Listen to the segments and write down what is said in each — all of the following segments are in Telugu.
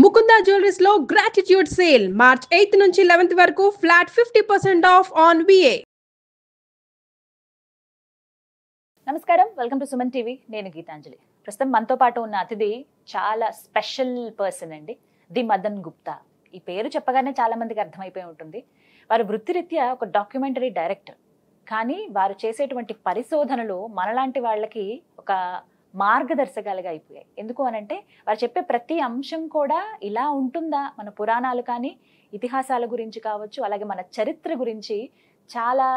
ముకుందా జ్యువెలరీస్ లో గ్రాటిట్యూడ్ సేల్ మార్చ్ 8 నుంచి 11 వరకు ఫ్లాట్ 50% ఆఫ్ ఆన్ విఏ. నమస్కారం, వెల్కమ్ టు సుమన్ టీవీ. నేను గీతాంజలి. ప్రస్తుతం మనతో పాటు ఉన్న అతిథి చాలా స్పెషల్ పర్సన్ అండి, ది మదన్ గుప్తా. ఈ పేరు చెప్పగానే చాలా మందికి అర్థమైపోయి ఉంటుంది. వారు వృత్తిరీత్యా ఒక డాక్యుమెంటరీ డైరెక్టర్, కానీ వారు చేసేటువంటి పరిశోధనలు మనలాంటి వాళ్ళకి ఒక మార్గదర్శకాలుగా అయిపోయాయి. ఎందుకు అనంటే వారు చెప్పే ప్రతి అంశం కూడా ఇలా ఉంటుందా, మన పురాణాలు కానీ ఇతిహాసాల గురించి కావచ్చు, అలాగే మన చరిత్ర గురించి చాలా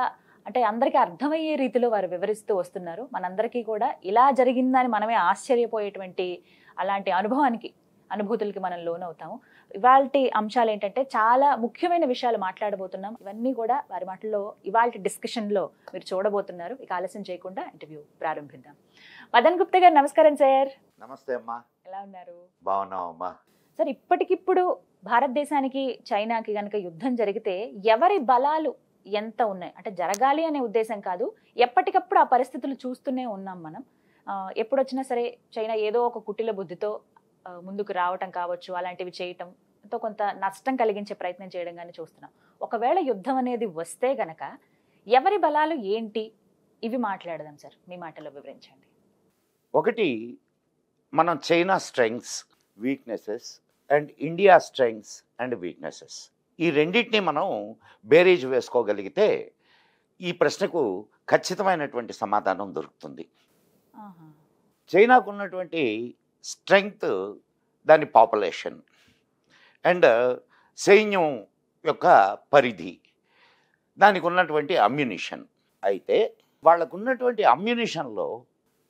అంటే అందరికీ అర్థమయ్యే రీతిలో వారు వివరిస్తూ వస్తున్నారు. మనందరికీ కూడా ఇలా జరిగిందని మనమే ఆశ్చర్యపోయేటువంటి అలాంటి అనుభూతులకి మనం లోనవుతాము. ఇవాల్టి అంశాలు ఏంటంటే చాలా ముఖ్యమైన విషయాలు మాట్లాడబోతున్నాం. ఇవన్నీ కూడా వారి మాటల్లో ఇవాల్టి డిస్కషన్లో మీరు చూడబోతున్నారు. ఇక ఆలస్యం చేయకుండా ఇంటర్వ్యూ ప్రారంభిద్దాం. మదన్ గుప్తా గారు, నమస్కారం సార్. నమస్తే అమ్మా. ఎలా ఉన్నారు? బాగున్నావమ్మా. సార్, ఇప్పటికిప్పుడు భారతదేశానికి చైనాకి గనక యుద్ధం జరిగితే ఎవరి బలాలు ఎంత ఉన్నాయి అంటే జరగాలి అనే ఉద్దేశం కాదు, ఎప్పటికప్పుడు ఆ పరిస్థితులు చూస్తూనే ఉన్నాం మనం. ఎప్పుడు వచ్చినా సరే చైనా ఏదో ఒక కుటిల బుద్ధితో ముందుకు రావటం కావచ్చు, అలాంటివి చేయటం ఎంతో కొంత నష్టం కలిగించే ప్రయత్నం చేయడం కానీ చూస్తున్నాం. ఒకవేళ యుద్ధం అనేది వస్తే గనక ఎవరి బలాలు ఏంటి, ఇవి మాట్లాడదాం సార్. మీ మాటలో వివరించండి. ఒకటి, మనం China strengths, weaknesses and India strengths and weaknesses, ఈ రెండింటినీ మనం బేరీజ్ వేసుకోగలిగితే ఈ ప్రశ్నకు ఖచ్చితమైనటువంటి సమాధానం దొరుకుతుంది. చైనాకు ఉన్నటువంటి స్ట్రెంగ్త్ దాని పాపులేషన్ అండ్ సైన్యం యొక్క పరిధి, దానికి ఉన్నటువంటి అమ్యునిషన్. అయితే వాళ్ళకు ఉన్నటువంటి అమ్యునిషన్లో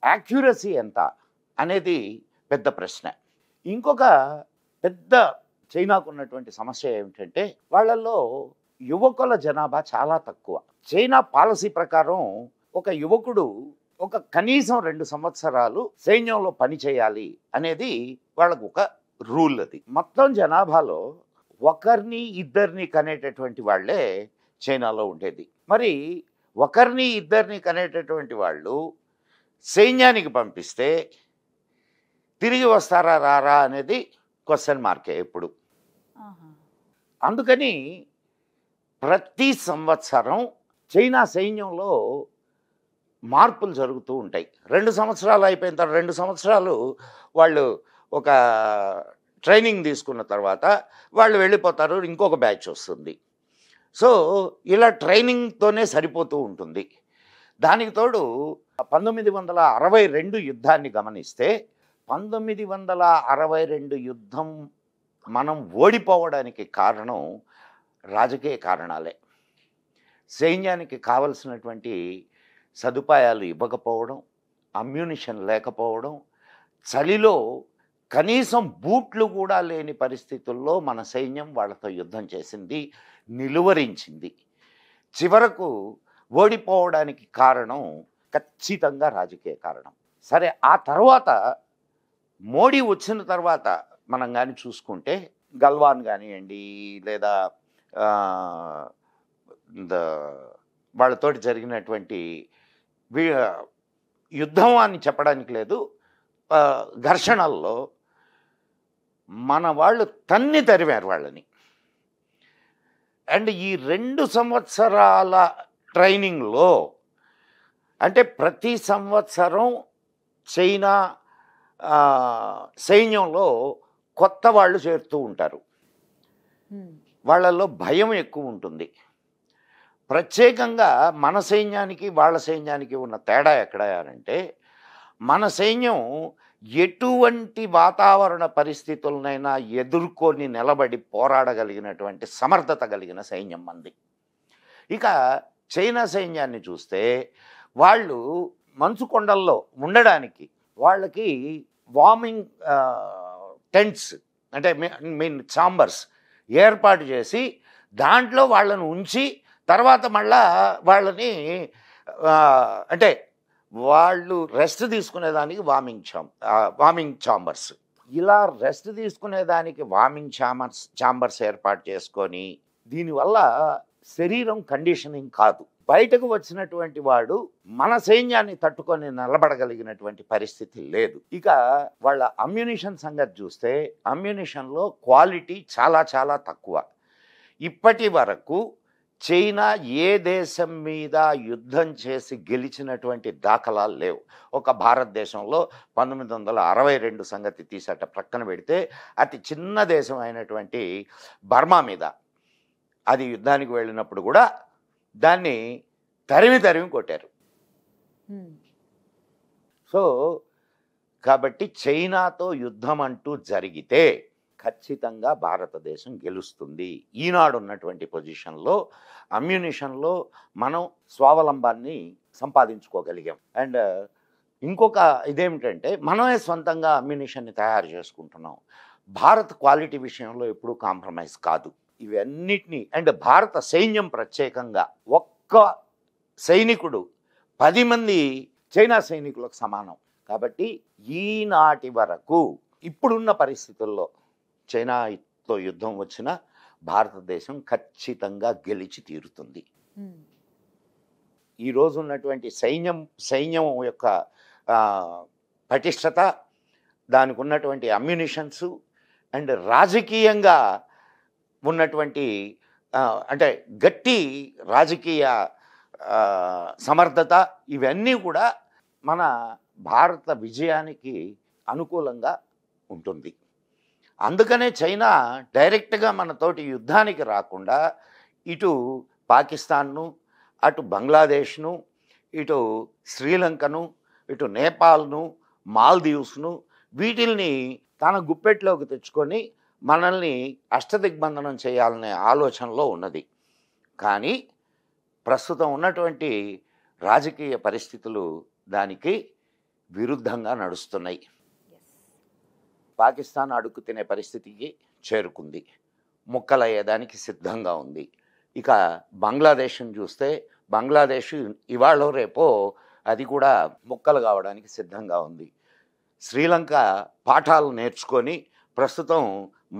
యాక్యురసీ ఎంత అనేది పెద్ద ప్రశ్న. ఇంకొక పెద్ద చైనాకు ఉన్నటువంటి సమస్య ఏమిటంటే వాళ్ళల్లో యువకుల జనాభా చాలా తక్కువ. చైనా పాలసీ ప్రకారం ఒక యువకుడు ఒక కనీసం 2 సంవత్సరాలు సైన్యంలో పని చేయాలి అనేది వాళ్ళకు ఒక రూల్. అది మొత్తం జనాభాలో ఒకరిని ఇద్దరిని కనేటటువంటి వాళ్ళే చైనాలో ఉండేది. మరి ఒకరిని ఇద్దరిని కనేటటువంటి వాళ్ళు సైన్యానికి పంపిస్తే తిరిగి వస్తారా రారా అనేది క్వశ్చన్ మార్కే ఎప్పుడు. అందుకని ప్రతి సంవత్సరం చైనా సైన్యంలో మార్పులు జరుగుతూ ఉంటాయి. 2 సంవత్సరాలు అయిపోయిన తర్వాత 2 సంవత్సరాలు వాళ్ళు ఒక ట్రైనింగ్ తీసుకున్న తర్వాత వాళ్ళు వెళ్ళిపోతారు, ఇంకొక బ్యాచ్ వస్తుంది. సో ఇలా ట్రైనింగ్తోనే సరిపోతూ ఉంటుంది. దానికి తోడు 1962 యుద్ధాన్ని గమనిస్తే 1962 యుద్ధం మనం ఓడిపోవడానికి కారణం రాజకీయ కారణాలే. సైన్యానికి కావలసినటువంటి సదుపాయాలు ఇవ్వకపోవడం, అమ్యునిషన్ లేకపోవడం, చలిలో కనీసం బూట్లు కూడా లేని పరిస్థితుల్లో మన సైన్యం వాళ్ళతో యుద్ధం చేసింది, నిలువరించింది. చివరకు ఓడిపోవడానికి కారణం ఖచ్చితంగా రాజకీయ కారణం. సరే, ఆ తర్వాత మోడీ వచ్చిన తర్వాత మనం కానీ చూసుకుంటే గల్వాన్ కానివ్వండి, లేదా వాళ్ళతోటి జరిగినటువంటి యుద్ధం అని చెప్పడానికి లేదు, ఘర్షణల్లో మన వాళ్ళు తన్ని తరిమారు వాళ్ళని. అండ్ ఈ 2 సంవత్సరాల ట్రైనింగ్లో అంటే ప్రతి సంవత్సరం చైనా సైన్యంలో కొత్త వాళ్ళు చేరుతూ ఉంటారు. వాళ్ళల్లో భయం ఎక్కువ ఉంటుంది. ప్రత్యేకంగా మన సైన్యానికి వాళ్ళ సైన్యానికి ఉన్న తేడా ఎక్కడ అంటే, మన సైన్యం ఎటువంటి వాతావరణ పరిస్థితులనైనా ఎదుర్కొని నిలబడి పోరాడగలిగినటువంటి సమర్థత కలిగిన సైన్యం మంది. ఇక చైనా సైన్యాన్ని చూస్తే వాళ్ళు మంచు కొండల్లో ఉండడానికి వాళ్ళకి వార్మింగ్ టెంట్స్ అంటే మీన్ ఛాంబర్స్ ఏర్పాటు చేసి దాంట్లో వాళ్ళను ఉంచి తర్వాత మళ్ళా వాళ్ళని అంటే వాళ్ళు రెస్ట్ తీసుకునేదానికి వార్మింగ్ ఛాంబర్స్, ఇలా రెస్ట్ తీసుకునేదానికి వార్మింగ్ ఛాంబర్స్ ఏర్పాటు చేసుకొని, దీనివల్ల శరీరం కండిషనింగ్ కాదు, బయటకు వచ్చినటువంటి వాడు మన సైన్యాన్ని తట్టుకొని నిలబడగలిగినటువంటి పరిస్థితి లేదు. ఇక వాళ్ళ అమ్యునిషన్ సంగతి చూస్తే అమ్యునిషన్లో క్వాలిటీ చాలా చాలా తక్కువ. ఇప్పటి వరకు చైనా ఏ దేశం మీద యుద్ధం చేసి గెలిచినటువంటి దాఖలాలు లేవు. ఒక భారతదేశంలో 1962 సంగతి తీసట ప్రక్కన పెడితే అతి చిన్న దేశం అయినటువంటి బర్మా మీద అది యుద్ధానికి వెళ్ళినప్పుడు కూడా దాన్ని తరిమి కొట్టారు. సో కాబట్టి చైనాతో యుద్ధం అంటూ జరిగితే ఖచ్చితంగా భారతదేశం గెలుస్తుంది. ఈనాడు ఉన్నటువంటి పొజిషన్లో అమ్యునిషన్లో మనం స్వావలంబాన్ని సంపాదించుకోగలిగాం. అండ్ ఇంకొక ఇదేమిటంటే మనమే సొంతంగా అమ్యునిషన్ని తయారు చేసుకుంటున్నాం. భారత్ క్వాలిటీ విషయంలో ఎప్పుడూ కాంప్రమైజ్ కాదు. ఇవన్నిటినీ అండ్ భారత సైన్యం ప్రత్యేకంగా ఒక్క సైనికుడు 10 మంది చైనా సైనికులకు సమానం. కాబట్టి ఈనాటి వరకు ఇప్పుడున్న పరిస్థితుల్లో చైనాతో యుద్ధం వచ్చిన భారతదేశం ఖచ్చితంగా గెలిచి తీరుతుంది. ఈరోజు ఉన్నటువంటి సైన్యం యొక్క పటిష్టత, దానికి ఉన్నటువంటి అమ్యునిషన్స్ అండ్ రాజకీయంగా ఉన్నటువంటి అంటే గట్టి రాజకీయ సమర్థత, ఇవన్నీ కూడా మన భారత విజయానికి అనుకూలంగా ఉంటుంది. అందుకనే చైనా డైరెక్ట్గా మనతోటి యుద్ధానికి రాకుండా ఇటు పాకిస్తాన్ను, అటు బంగ్లాదేశ్ను, ఇటు శ్రీలంకను, ఇటు నేపాల్ను, మాల్దీవ్స్ను వీటిల్ని తన గుప్పెట్లోకి తెచ్చుకొని మనల్ని అష్టదిగ్బంధనం చేయాలనే ఆలోచనలో ఉన్నది. కానీ ప్రస్తుతం ఉన్నటువంటి రాజకీయ పరిస్థితులు దానికి విరుద్ధంగా నడుస్తున్నాయి. పాకిస్తాన్ అడుగు తినే పరిస్థితికి చేరుకుంది, ముక్కలయ్యేదానికి సిద్ధంగా ఉంది. ఇక బంగ్లాదేశ్ని చూస్తే బంగ్లాదేశ్ ఇవాళ రేపో అది కూడా ముక్కలు కావడానికి సిద్ధంగా ఉంది. శ్రీలంక పాఠాలు నేర్చుకొని ప్రస్తుతం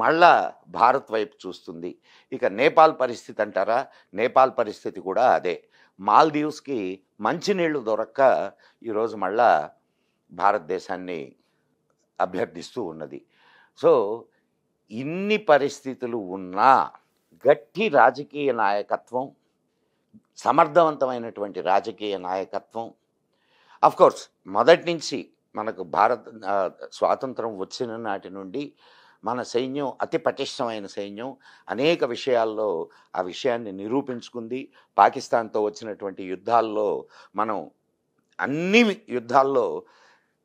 మళ్ళా భారత్ వైపు చూస్తుంది. ఇక నేపాల్ పరిస్థితి అంటారా, నేపాల్ పరిస్థితి కూడా అదే. మాల్దీవ్స్కి మంచినీళ్లు దొరక్క ఈరోజు మళ్ళా భారతదేశాన్ని అభ్యర్థిస్తూ ఉన్నది. సో ఇన్ని పరిస్థితులు ఉన్నా గట్టి రాజకీయ నాయకత్వం, సమర్థవంతమైనటువంటి రాజకీయ నాయకత్వం, అఫ్కోర్స్ మొదటి నుంచి మనకు స్వాతంత్రం వచ్చిన నాటి నుండి మన సైన్యం అతి పటిష్టమైన సైన్యం, అనేక విషయాల్లో ఆ విషయాన్ని నిరూపించుకుంది. పాకిస్తాన్తో వచ్చినటువంటి యుద్ధాల్లో మనం అన్ని యుద్ధాల్లో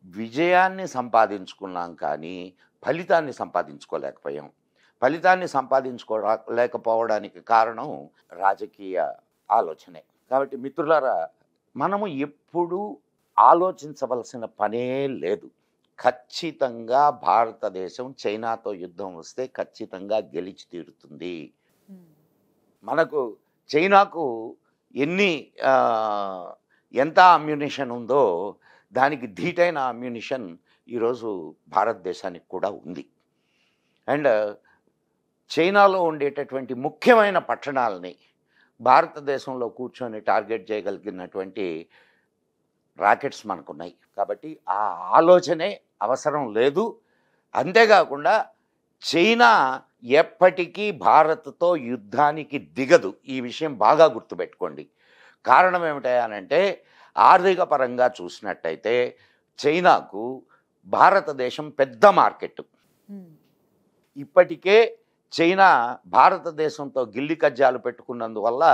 విజయాన్ని సంపాదించుకున్నాం, కానీ ఫలితాన్ని సంపాదించుకోలేకపోయాం. ఫలితాన్ని సంపాదించుకోలేకపోవడానికి కారణం రాజకీయ ఆలోచనే. కాబట్టి మిత్రులారా, మనము ఎప్పుడూ ఆలోచించవలసిన పనే లేదు. ఖచ్చితంగా భారతదేశం చైనాతో యుద్ధం వస్తే ఖచ్చితంగా గెలిచి తీరుతుంది. మనకు చైనాకు ఎంత అమ్యునిషన్ ఉందో దానికి ధీటైన అమ్యునిషన్ ఈరోజు భారతదేశానికి కూడా ఉంది. అండ్ చైనాలో ఉండేటటువంటి ముఖ్యమైన పట్టణాలని భారతదేశంలో కూర్చొని టార్గెట్ చేయగలిగినటువంటి రాకెట్స్ మనకున్నాయి. కాబట్టి ఆ ఆలోచనే అవసరం లేదు. అంతేకాకుండా చైనా ఎప్పటికీ భారత్తో యుద్ధానికి దిగదు. ఈ విషయం బాగా గుర్తుపెట్టుకోండి. కారణం ఏమిటంటే ఆర్థిక పరంగా చూసినట్టయితే చైనాకు భారతదేశం పెద్ద మార్కెట్. ఇప్పటికే చైనా భారతదేశంతో గిల్లి కజ్జాలు పెట్టుకున్నందువల్ల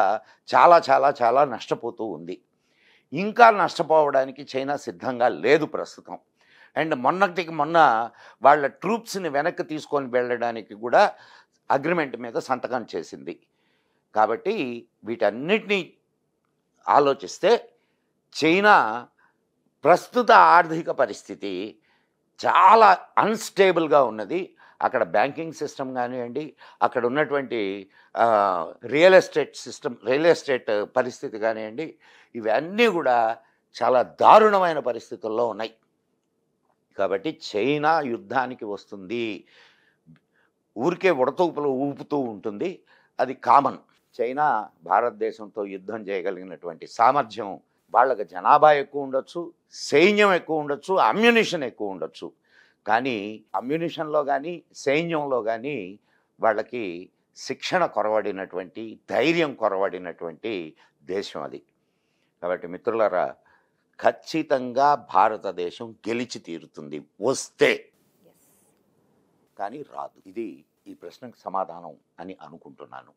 చాలా చాలా చాలా నష్టపోతూ ఉంది. ఇంకా నష్టపోవడానికి చైనా సిద్ధంగా లేదు ప్రస్తుతం. అండ్ మొన్నటికి మొన్న వాళ్ళ ట్రూప్స్ని వెనక్కి తీసుకొని వెళ్ళడానికి కూడా అగ్రిమెంట్ మీద సంతకం చేసింది. కాబట్టి వీటన్నిటినీ ఆలోచిస్తే చైనా ప్రస్తుత ఆర్థిక పరిస్థితి చాలా అన్స్టేబుల్గా ఉన్నది. అక్కడ బ్యాంకింగ్ సిస్టమ్ కానివ్వండి, అక్కడ ఉన్నటువంటి రియల్ ఎస్టేట్ పరిస్థితి కానివ్వండి, ఇవన్నీ కూడా చాలా దారుణమైన పరిస్థితుల్లో ఉన్నాయి. కాబట్టి చైనా యుద్ధానికి వస్తుంది, ఊరికే ఉడతూపులు ఊపుతూ ఉంటుంది, అది కామన్. చైనా భారతదేశంతో యుద్ధం చేయగలిగినటువంటి సామర్థ్యం, వాళ్ళకి జనాభా ఎక్కువ ఉండొచ్చు, సైన్యం ఎక్కువ ఉండొచ్చు, అమ్యునిషన్ ఎక్కువ ఉండొచ్చు. కానీ అమ్యునిషన్లో కానీ సైన్యంలో కానీ వాళ్ళకి శిక్షణ కొరవడినటువంటి, ధైర్యం కొరవడినటువంటి దేశం అది. కాబట్టి మిత్రులారా, ఖచ్చితంగా భారతదేశం గెలిచి తీరుతుంది వస్తే, కానీ రాదు. ఇది ఈ ప్రశ్నకు సమాధానం అని అనుకుంటున్నాను.